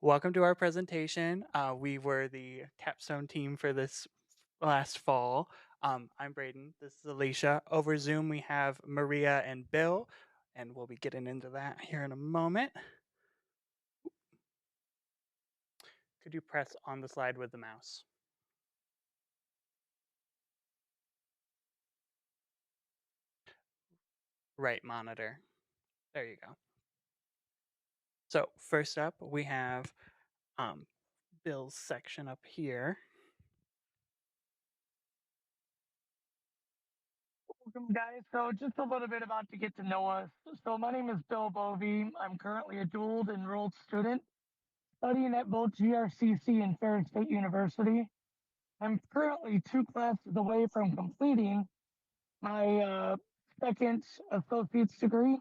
Welcome to our presentation. We were the Capstone team for this last fall. I'm Braden. This is Alicia. Over Zoom, we have Maria and Bill, and we'll be getting into that here in a moment. Could you press on the slide with the mouse? Right monitor. There you go. So first up, we have um, Bill's section up here. Welcome, guys. So, just a little bit about to get to know us. So, my name is Bill Bovee. I'm currently a dual enrolled student studying at both GRCC and Ferris State University. I'm currently two classes away from completing my second associate's degree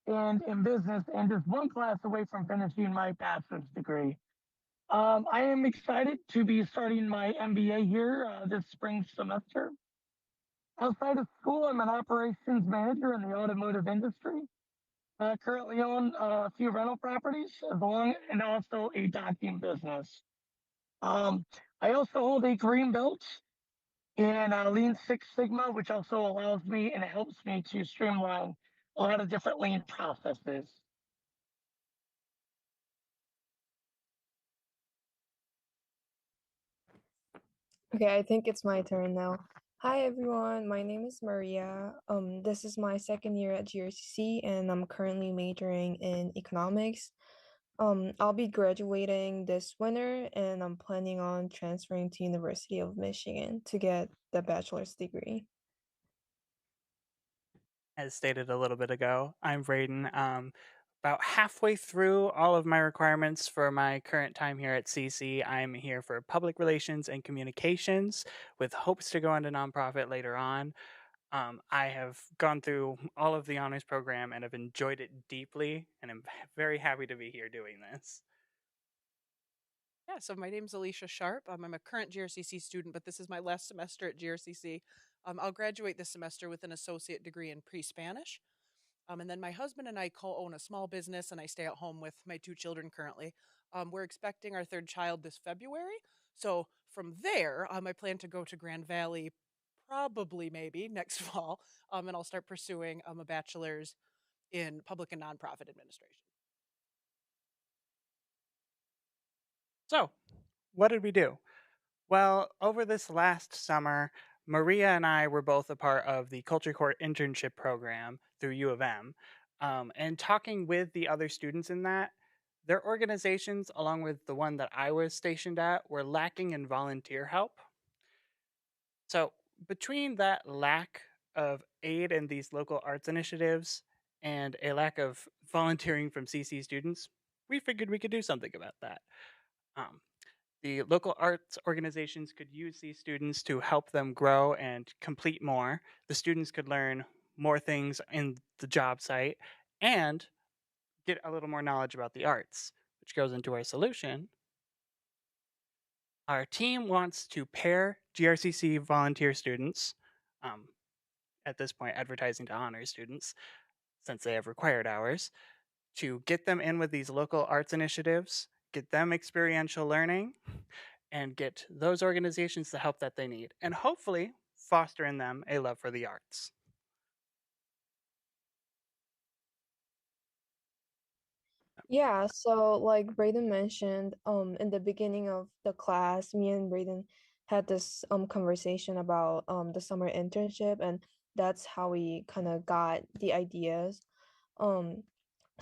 and in business, and just one class away from finishing my bachelor's degree. I am excited to be starting my MBA here this spring semester. Outside of school, I'm an operations manager in the automotive industry. I currently own a few rental properties as long and also a docking business. Um, I also hold a green belt in Lean Six Sigma, which also allows me and helps me to streamline a lot of different lean processes. Okay, I think it's my turn now. Hi everyone, my name is Maria. This is my second year at GRCC and I'm currently majoring in economics. I'll be graduating this winter and I'm planning on transferring to University of Michigan to get the bachelor's degree. As stated a little bit ago, I'm Braden. About halfway through all of my requirements for my current time here at CC. I'm here for public relations and communications with hopes to go into nonprofit later on. I have gone through all of the honors program and have enjoyed it deeply, and I'm very happy to be here doing this. Yeah, so my name's Alicia Sharp. I'm a current GRCC student, but this is my last semester at GRCC. I'll graduate this semester with an associate degree in pre-Spanish. And then my husband and I co-own a small business, and I stay at home with my two children currently. We're expecting our third child this February. So from there, I plan to go to Grand Valley, probably maybe next fall, and I'll start pursuing a bachelor's in public and nonprofit administration. So, what did we do? Well, over this last summer, Maria and I were both a part of the Culture Court internship program through U of M. And talking with the other students in that, their organizations, along with the one that I was stationed at, were lacking in volunteer help. So, between that lack of aid in these local arts initiatives and a lack of volunteering from CC students, we figured we could do something about that. Um, the local arts organizations could use these students to help them grow and complete more. The students could learn more things in the job site and get a little more knowledge about the arts, which goes into our solution. Our team wants to pair GRCC volunteer students, um, at this point, advertising to honor students, since they have required hours, to get them in with these local arts initiatives, get them experiential learning, and get those organizations the help that they need, and hopefully foster in them a love for the arts. Yeah, so like Braden mentioned, in the beginning of the class, me and Braden had this conversation about the summer internship, and that's how we kind of got the ideas. Um,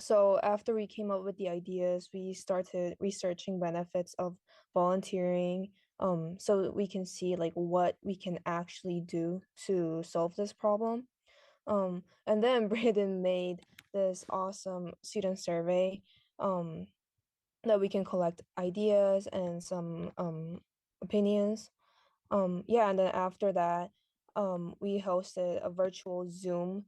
so after we came up with the ideas, we started researching benefits of volunteering, so that we can see like what we can actually do to solve this problem. And then Braden made this awesome student survey, um, that we can collect ideas and some opinions. Yeah, and then after that, we hosted a virtual Zoom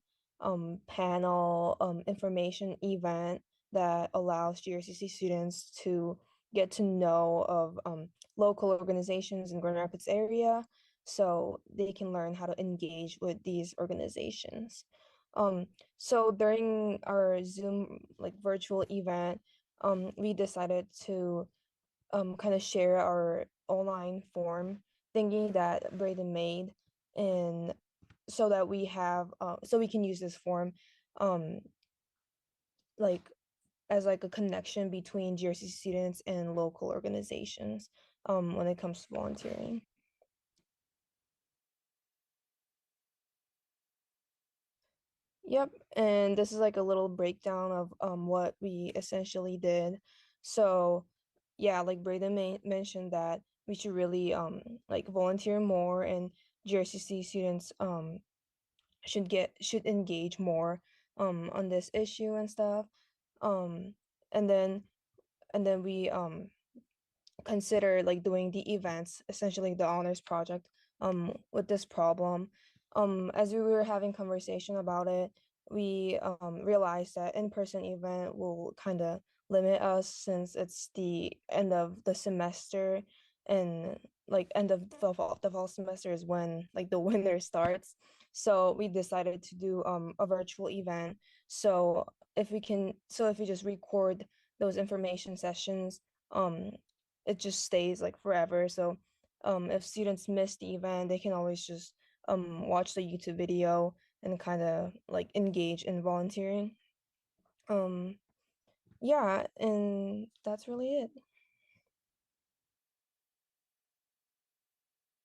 panel information event that allows GRCC students to get to know of local organizations in Grand Rapids area so they can learn how to engage with these organizations. So during our Zoom like virtual event, we decided to kind of share our online form thingy that Braden made, and so that we have so we can use this form um like as like a connection between GRC students and local organizations when it comes to volunteering. Yep, and this is like a little breakdown of what we essentially did. So, yeah, like Braden mentioned that we should really like volunteer more, and GRCC students should engage more on this issue and stuff. Um and then we consider like doing the events, essentially the honors project, with this problem. As we were having conversation about it, we realized that in-person event will kind of limit us since it's the end of the semester, and like end of the fall semester is when like the winter starts. So we decided to do a virtual event. So if we just record those information sessions, um it just stays like forever. So if students miss the event, they can always just watch the YouTube video and kind of like engage in volunteering. Um yeah, and that's really it.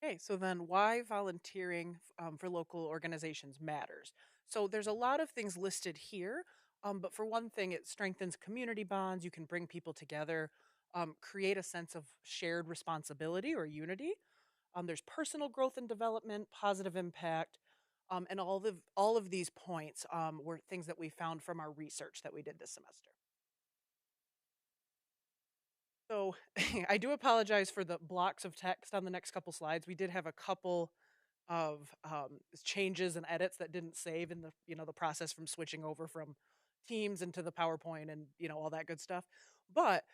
Okay, so then why volunteering for local organizations matters. So there's a lot of things listed here, but for one thing, it strengthens community bonds. You can bring people together, create a sense of shared responsibility or unity. There's personal growth and development, positive impact, and all of these points were things that we found from our research that we did this semester. So I do apologize for the blocks of text on the next couple slides. We did have a couple of changes and edits that didn't save in the process from switching over from Teams into the PowerPoint and all that good stuff. But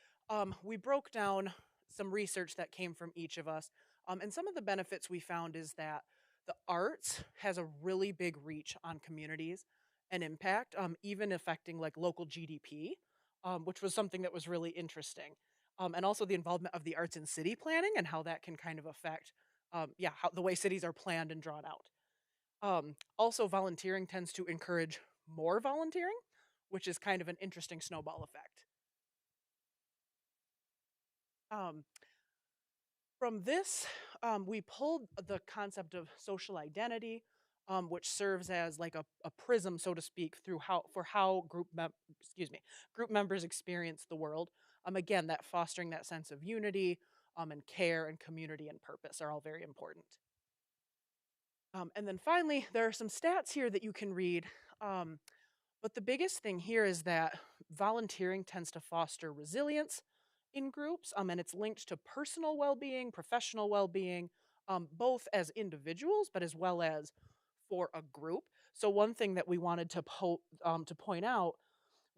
we broke down some research that came from each of us, and some of the benefits we found is that the arts has a really big reach on communities and impact, even affecting like local GDP, which was something that was really interesting. And also the involvement of the arts in city planning and how that can kind of affect yeah, how the way cities are planned and drawn out. Also, volunteering tends to encourage more volunteering, which is kind of an interesting snowball effect. Um, from this, we pulled the concept of social identity, which serves as like a prism, so to speak, through how excuse me, group members experience the world. Again, that fostering that sense of unity, and care and community and purpose are all very important. And then finally, there are some stats here that you can read. Um, but the biggest thing here is that volunteering tends to foster resilience in groups, and it's linked to personal well being, professional well being, both as individuals, but as well as for a group. So, one thing that we wanted to point out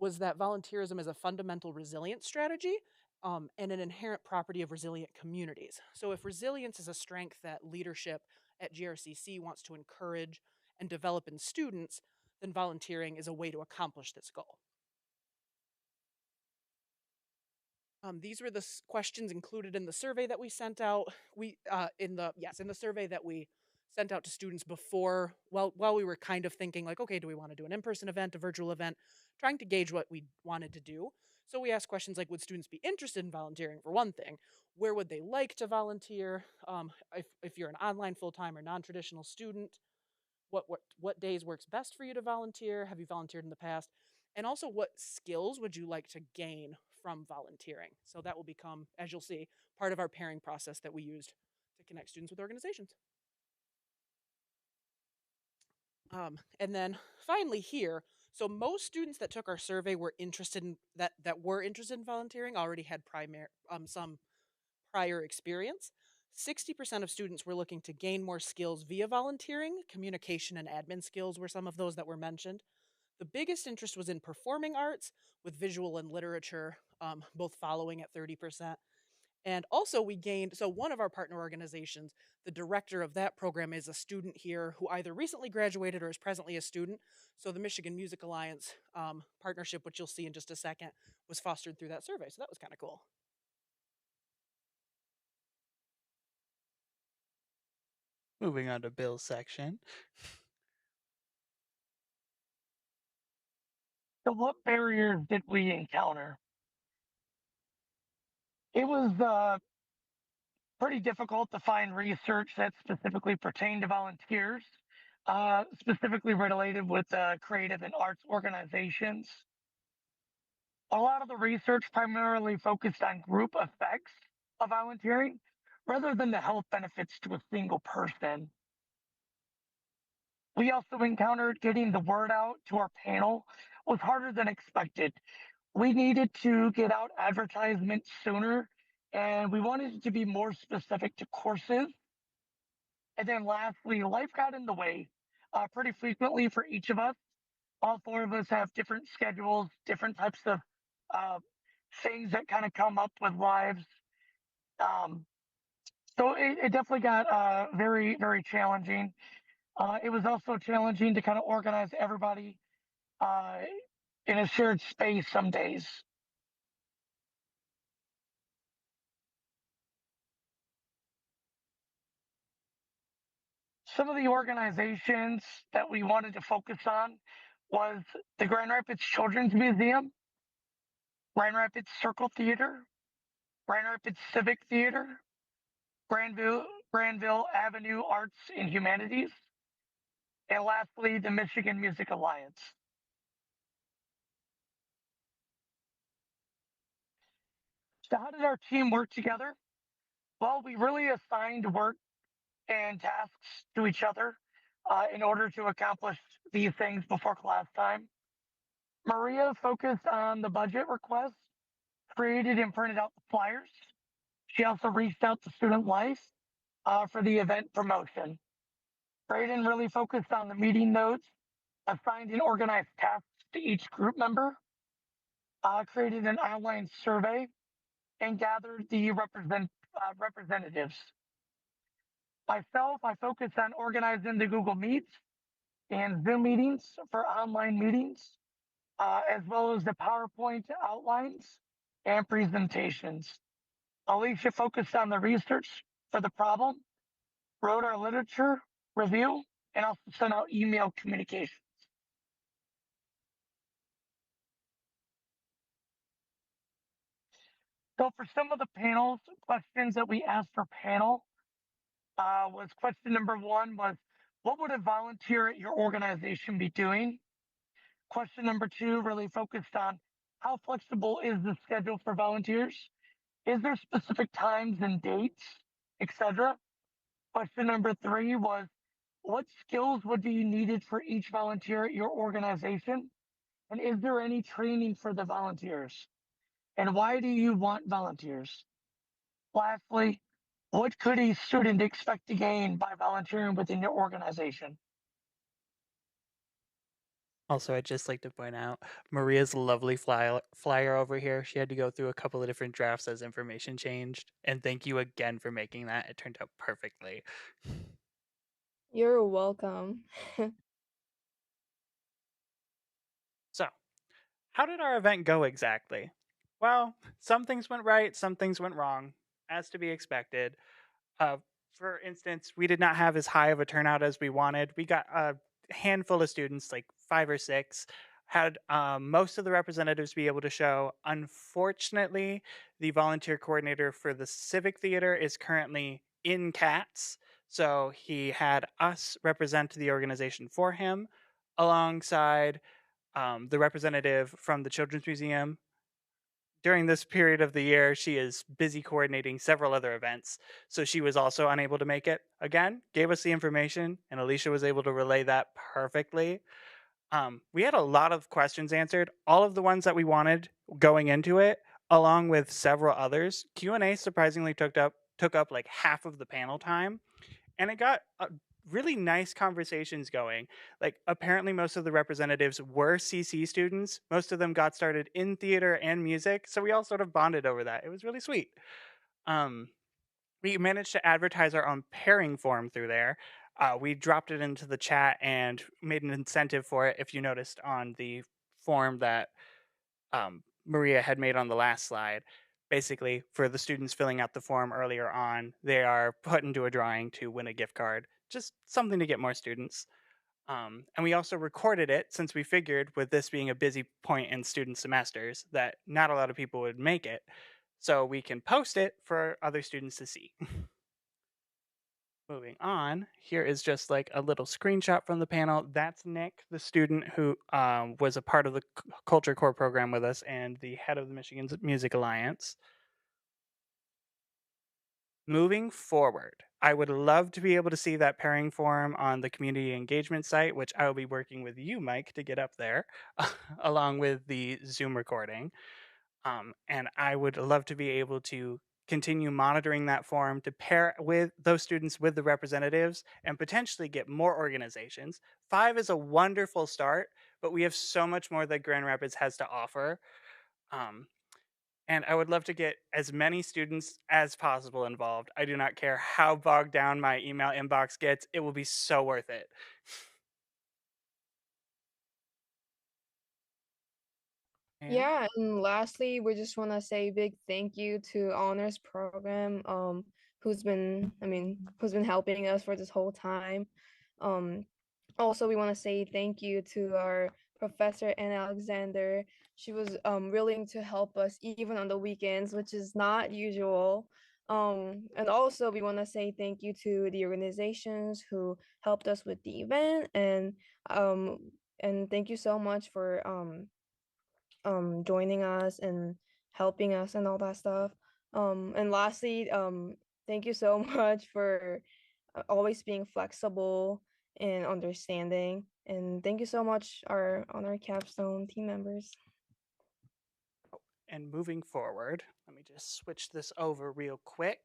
was that volunteerism is a fundamental resilience strategy, and an inherent property of resilient communities. So, if resilience is a strength that leadership at GRCC wants to encourage and develop in students, then volunteering is a way to accomplish this goal. These were the questions included in the survey that we sent out. We in the survey that we sent out to students before, while we were kind of thinking like, okay, do we want to do an in-person event, a virtual event, trying to gauge what we wanted to do. So we asked questions like, would students be interested in volunteering for one thing? Where would they like to volunteer? If you're an online full-time or non-traditional student, what days works best for you to volunteer? Have you volunteered in the past? And also, what skills would you like to gain from volunteering? So that will become, as you'll see, part of our pairing process that we used to connect students with organizations. And then finally here, so most students that took our survey were interested in volunteering already had some prior experience. 60% of students were looking to gain more skills via volunteering. Communication and admin skills were some of those that were mentioned. The biggest interest was in performing arts, with visual and literature both following at 30%. And also, we gained, so one of our partner organizations, the director of that program is a student here who either recently graduated or is presently a student. So the Michigan Music Alliance partnership, which you'll see in just a second, was fostered through that survey. So that was kind of cool. Moving on to Bill's section. So, what barriers did we encounter? It was pretty difficult to find research that specifically pertained to volunteers, specifically related with creative and arts organizations. A lot of the research primarily focused on group effects of volunteering rather than the health benefits to a single person. We also encountered getting the word out to our panel was harder than expected. We needed to get out advertisements sooner, and we wanted it to be more specific to courses. And then lastly, life got in the way pretty frequently for each of us. All four of us have different schedules, different types of uh, things that kind of come up with lives. Um, so it definitely got very, very challenging. It was also challenging to kind of organize everybody uh, in a shared space some days. Some of the organizations that we wanted to focus on was the Grand Rapids Children's Museum, Grand Rapids Circle Theater, Grand Rapids Civic Theater, Granville Avenue Arts and Humanities, and lastly, the Michigan Music Alliance. So, how did our team work together? Well, we really assigned work and tasks to each other in order to accomplish these things before class time. Maria focused on the budget request, created and printed out the flyers. She also reached out to Student Life for the event promotion. Braden really focused on the meeting notes, assigned and organized tasks to each group member, created an online survey, and gathered the representatives. Myself, I focused on organizing the Google Meets and Zoom meetings for online meetings, as well as the PowerPoint outlines and presentations. Alicia focused on the research for the problem, wrote our literature review, and also sent out email communication. So for some of the panels, questions that we asked our panel was question number one was, what would a volunteer at your organization be doing? Question number two really focused on how flexible is the schedule for volunteers? Is there specific times and dates, etc.? Question number three was, what skills would be needed for each volunteer at your organization? And is there any training for the volunteers? And why do you want volunteers? Lastly, what could a student expect to gain by volunteering within your organization? Also, I'd just like to point out Maria's lovely flyer over here. She had to go through a couple of different drafts as information changed. And thank you again for making that. It turned out perfectly. You're welcome. So, how did our event go exactly? Well, some things went right, some things went wrong, as to be expected. Uh, for instance, we did not have as high of a turnout as we wanted. We got a handful of students, like five or six, had most of the representatives be able to show. Unfortunately, the volunteer coordinator for the Civic Theater is currently in CATS, so he had us represent the organization for him alongside the representative from the Children's Museum. During this period of the year, she is busy coordinating several other events, so she was also unable to make it. Again, gave us the information, and Alicia was able to relay that perfectly. We had a lot of questions answered, all of the ones that we wanted going into it, along with several others. Q&A surprisingly took up like half of the panel time, and it got really nice conversations going. Like, apparently, most of the representatives were CC students. Most of them got started in theater and music, so we all sort of bonded over that. It was really sweet. Um, we managed to advertise our own pairing form through there. We dropped it into the chat and made an incentive for it. If you noticed on the form that Maria had made on the last slide, basically for the students filling out the form earlier on, they are put into a drawing to win a gift card. Just something to get more students. And we also recorded it since we figured, with this being a busy point in student semesters, that not a lot of people would make it. So we can post it for other students to see. Moving on, here is just like a little screenshot from the panel. That's Nick, the student who was a part of the Culture Core program with us and the head of the Michigan Music Alliance. Moving forward, I would love to be able to see that pairing form on the community engagement site, which I will be working with you, Mike, to get up there, along with the Zoom recording. And I would love to be able to continue monitoring that form to pair with those students with the representatives and potentially get more organizations. 5 is a wonderful start, but we have so much more that Grand Rapids has to offer. Um, and I would love to get as many students as possible involved. I do not care how bogged down my email inbox gets, it will be so worth it. And Yeah, and lastly, we just want to say big thank you to honors program who's been helping us for this whole time. Um Also, we want to say thank you to our professor Anna Alexander. She was willing to help us even on the weekends, which is not usual. And also we want to say thank you to the organizations who helped us with the event, um and thank you so much for joining us and helping us and all that stuff. And lastly, thank you so much for always being flexible and understanding. And thank you so much our on our Capstone team members. moving forward, let me just switch this over real quick.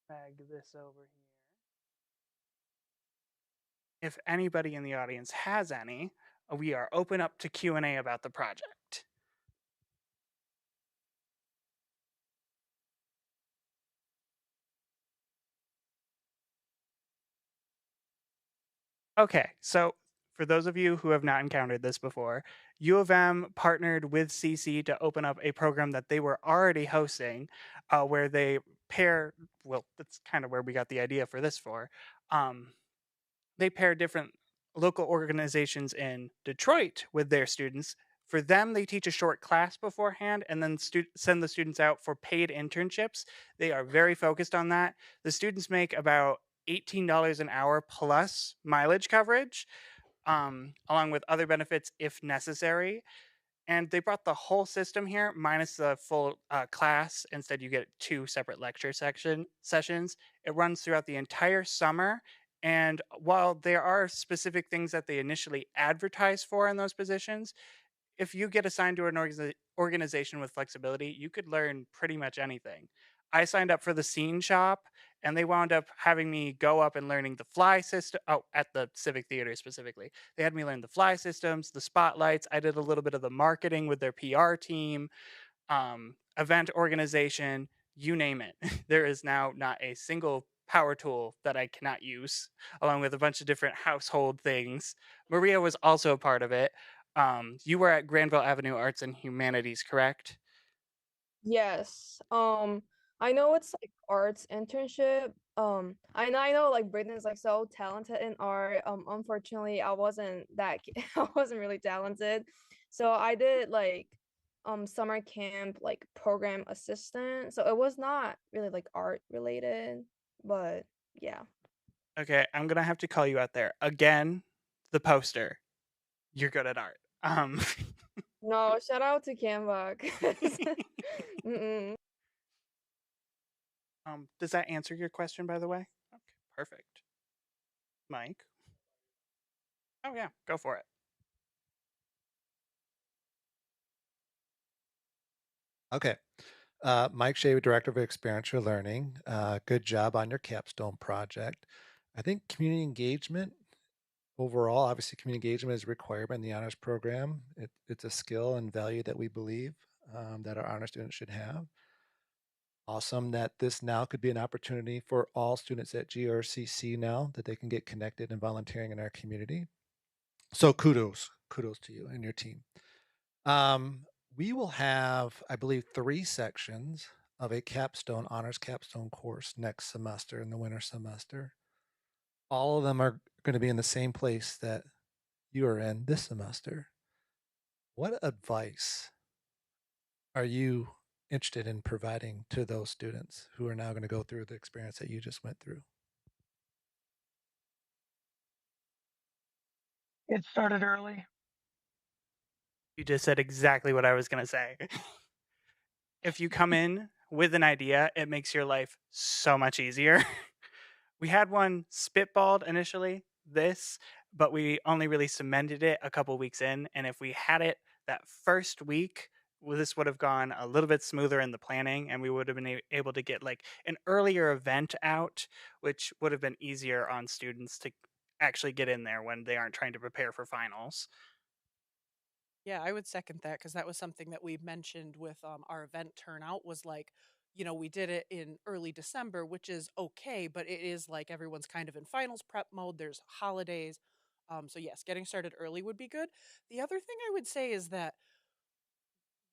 Drag this over here. If anybody in the audience has any, we are open up to Q&A about the project. Okay, so for those of you who have not encountered this before, U of M partnered with CC to open up a program that they were already hosting, where they pair. Well, that's kind of where we got the idea for this for. Um, they pair different local organizations in Detroit with their students. For them, they teach a short class beforehand and then send the students out for paid internships. They are very focused on that. The students make about $18 an hour plus mileage coverage, along with other benefits if necessary. And they brought the whole system here minus the full class. Instead, you get 2 separate lecture sessions. It runs throughout the entire summer. And while there are specific things that they initially advertise for in those positions, if you get assigned to an organization with flexibility, you could learn pretty much anything. I signed up for the scene shop, and they wound up having me go up and learning the fly system. Oh, at the Civic Theater specifically, they had me learn the fly systems, the spotlights. I did a little bit of the marketing with their PR team, event organization, you name it. There is now not a single power tool that I cannot use, along with a bunch of different household things. Maria was also a part of it. You were at Granville Avenue Arts and Humanities, correct? Yes. I know it's like arts internship. I know like Brayden's like so talented in art. Unfortunately, I wasn't I wasn't really talented. So I did like summer camp like program assistant. So it was not really like art related, but yeah. Okay, I'm gonna have to call you out there again. The poster. You're good at art. No, shout out to Canva 'cause mm-mm. Does that answer your question, by the way? Okay, perfect. Mike. Oh yeah, go for it. Okay. Mike Shea, Director of Experiential Learning. Good job on your capstone project. I think community engagement Overall, obviously, community engagement is a requirement in the honors program. It's a skill and value that we believe that our honor students should have. Awesome that this now could be an opportunity for all students at GRCC now that they can get connected and volunteering in our community. So kudos to you and your team. We will have, I believe, 3 sections of a capstone honors capstone course next semester in the winter semester. All of them are going to be in the same place that you are in this semester. What advice are you interested in providing to those students who are now going to go through the experience that you just went through? It started early. You just said exactly what I was going to say. If you come in with an idea, it makes your life so much easier. We had one spitballed initially, this, but we only really cemented it a couple weeks in. And if we had it that first week, well, this would have gone a little bit smoother in the planning, and we would have been able to get like an earlier event out, which would have been easier on students to actually get in there when they aren't trying to prepare for finals. Yeah, I would second that because that was something that we mentioned with our event turnout was like, we did it in early December, which is okay, but it is like everyone's kind of in finals prep mode. There's holidays. So, yes, getting started early would be good. The other thing I would say is that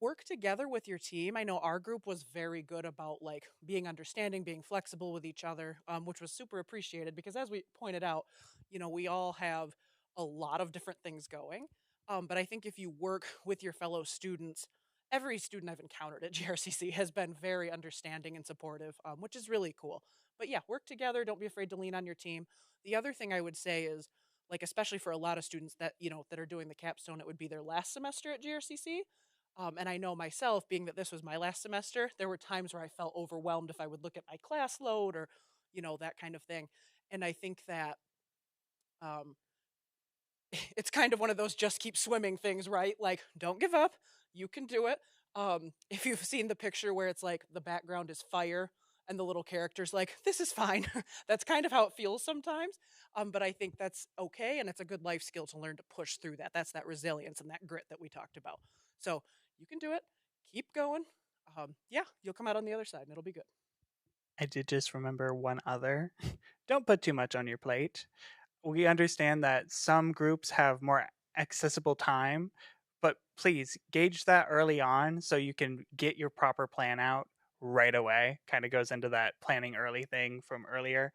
work together with your team. I know our group was very good about like being understanding, being flexible with each other, which was super appreciated because as we pointed out, we all have a lot of different things going. But I think if you work with your fellow students, every student I've encountered at GRCC has been very understanding and supportive, which is really cool. But yeah, work together. Don't be afraid to lean on your team. The other thing I would say is, like, especially for a lot of students that, that are doing the capstone, it would be their last semester at GRCC. And I know myself, being that this was my last semester, there were times where I felt overwhelmed if I would look at my class load or, that kind of thing. And I think that um, it's kind of one of those just keep swimming things, right? Like, don't give up. You can do it. If you've seen the picture where it's like the background is fire and the little character's like, this is fine. That's kind of how it feels sometimes. But I think that's okay. And it's a good life skill to learn to push through that. That's that resilience and that grit that we talked about. So you can do it. Keep going. Yeah, you'll come out on the other side and it'll be good. I did just remember one other. Don't put too much on your plate. We understand that some groups have more accessible time, but please gauge that early on so you can get your proper plan out right away. Kind of goes into that planning early thing from earlier.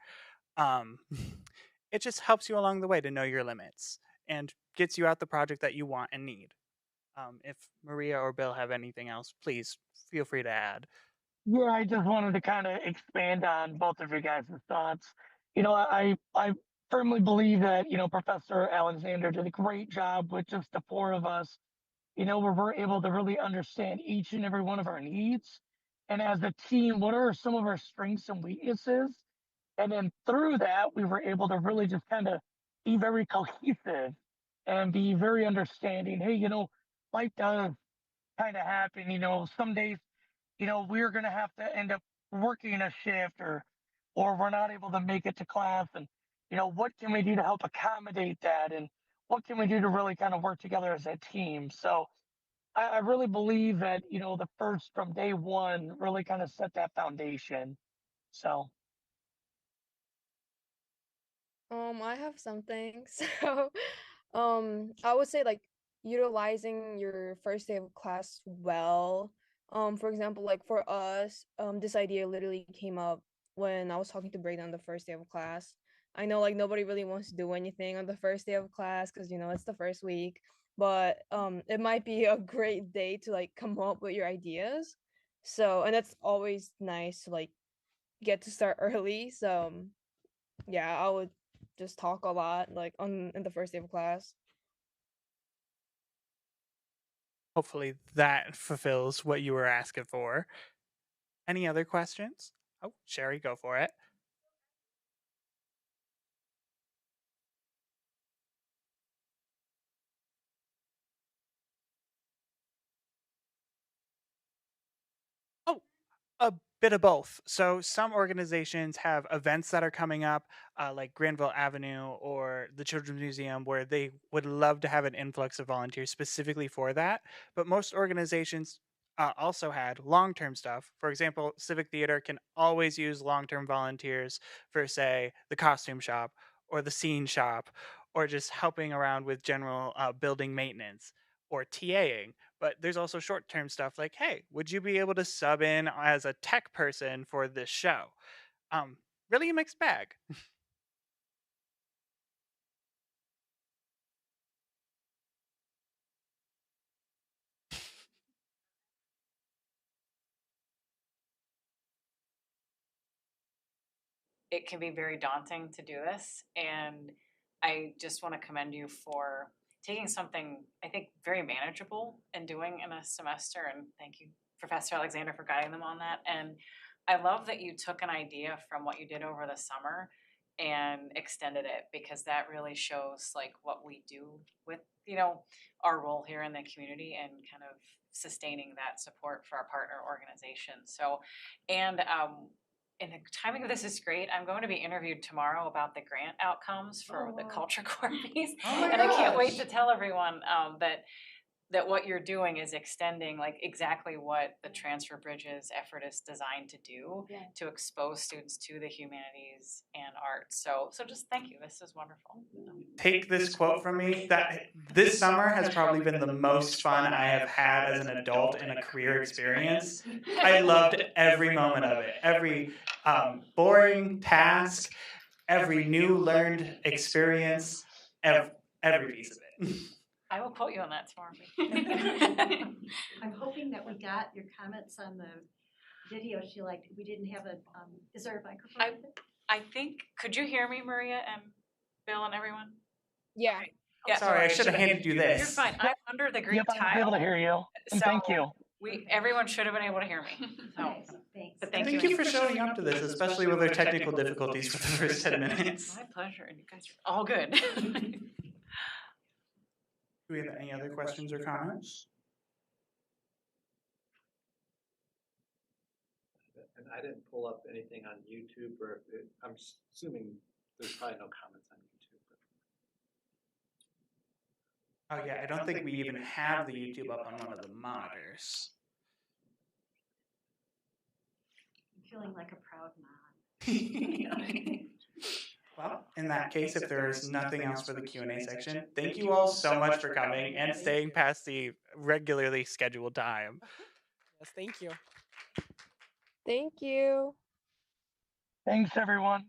Um, it just helps you along the way to know your limits and gets you out the project that you want and need. If Maria or Bill have anything else, please feel free to add. Yeah, I just wanted to kind of expand on both of your guys' thoughts. I firmly believe that, Professor Alexander did a great job with just the 4 of us, where we're able to really understand each and every one of our needs. And as a team, what are some of our strengths and weaknesses? And then through that, we were able to really just kind of be very cohesive and be very understanding. Hey, life does kind of happen. Some days, we're going to have to end up working a shift or we're not able to make it to class. And, what can we do to help accommodate that? And what can we do to really kind of work together as a team? So I really believe that, the first from day one really kind of set that foundation. So I have something. So, I would say like utilizing your first day of class well. For example, like for us, this idea literally came up when I was talking to Brayden on the first day of class. I know like nobody really wants to do anything on the first day of class because it's the first week, but it might be a great day to like come up with your ideas. So, and that's always nice to like get to start early. So, yeah, I would just talk a lot like on in the first day of class. Hopefully that fulfills what you were asking for. Any other questions? Oh, Sherry, go for it. Oh, bit of both. So some organizations have events that are coming up, like Granville Avenue or the Children's Museum, where they would love to have an influx of volunteers specifically for that. But most organizations also had long-term stuff. For example, Civic Theater can always use long-term volunteers for, say, the costume shop or the scene shop, or just helping around with general building maintenance or TAing. But there's also short term stuff like, hey, would you be able to sub in as a tech person for this show? Um, Really a mixed bag. It can be very daunting to do this. And I just want to commend you for taking something, I think, very manageable and doing in a semester. And thank you, Professor Alexander, for guiding them on that. And I love that you took an idea from what you did over the summer and extended it, because that really shows like what we do with, our role here in the community and kind of sustaining that support for our partner organizations. So, and the timing of this is great. I'm going to be interviewed tomorrow about the grant outcomes for the culture core piece, and I can't wait to tell everyone that what you're doing is extending like exactly what the Transfer Bridges effort is designed to do, to expose students to the humanities and arts. So just thank you. This is wonderful. Take this quote from me that this summer has probably been the most fun I have had as an adult in a career experience. I loved every moment of it, every boring task, every new learned experience, every piece of it. I will quote you on that tomorrow. I'm hoping that we got your comments on the video she liked. We didn't have a, is there a microphone? I think, could you hear me, Maria and Bill and everyone? Yeah. Okay. Yeah, Sorry, I should have handed you this. You're fine. I'm under the green Yep, I was tile. able to hear you. And thank you. Everyone should have been able to hear me. So, Thanks. but Thank you for showing up to this, especially with our technical difficulties for the first 10 minutes. My pleasure, and you guys are all good. Do we have any other questions or comments? And I didn't pull up anything on YouTube, or I'm assuming there's probably no comments on YouTube. Oh yeah, I don't think we even have the YouTube up on one of the monitors. I'm feeling like a proud mom. Well, in that case, if there is nothing else for the Q&A section, thank you all so much for coming and staying past the regularly scheduled time. Yes, thank you. Thank you. Thanks, everyone.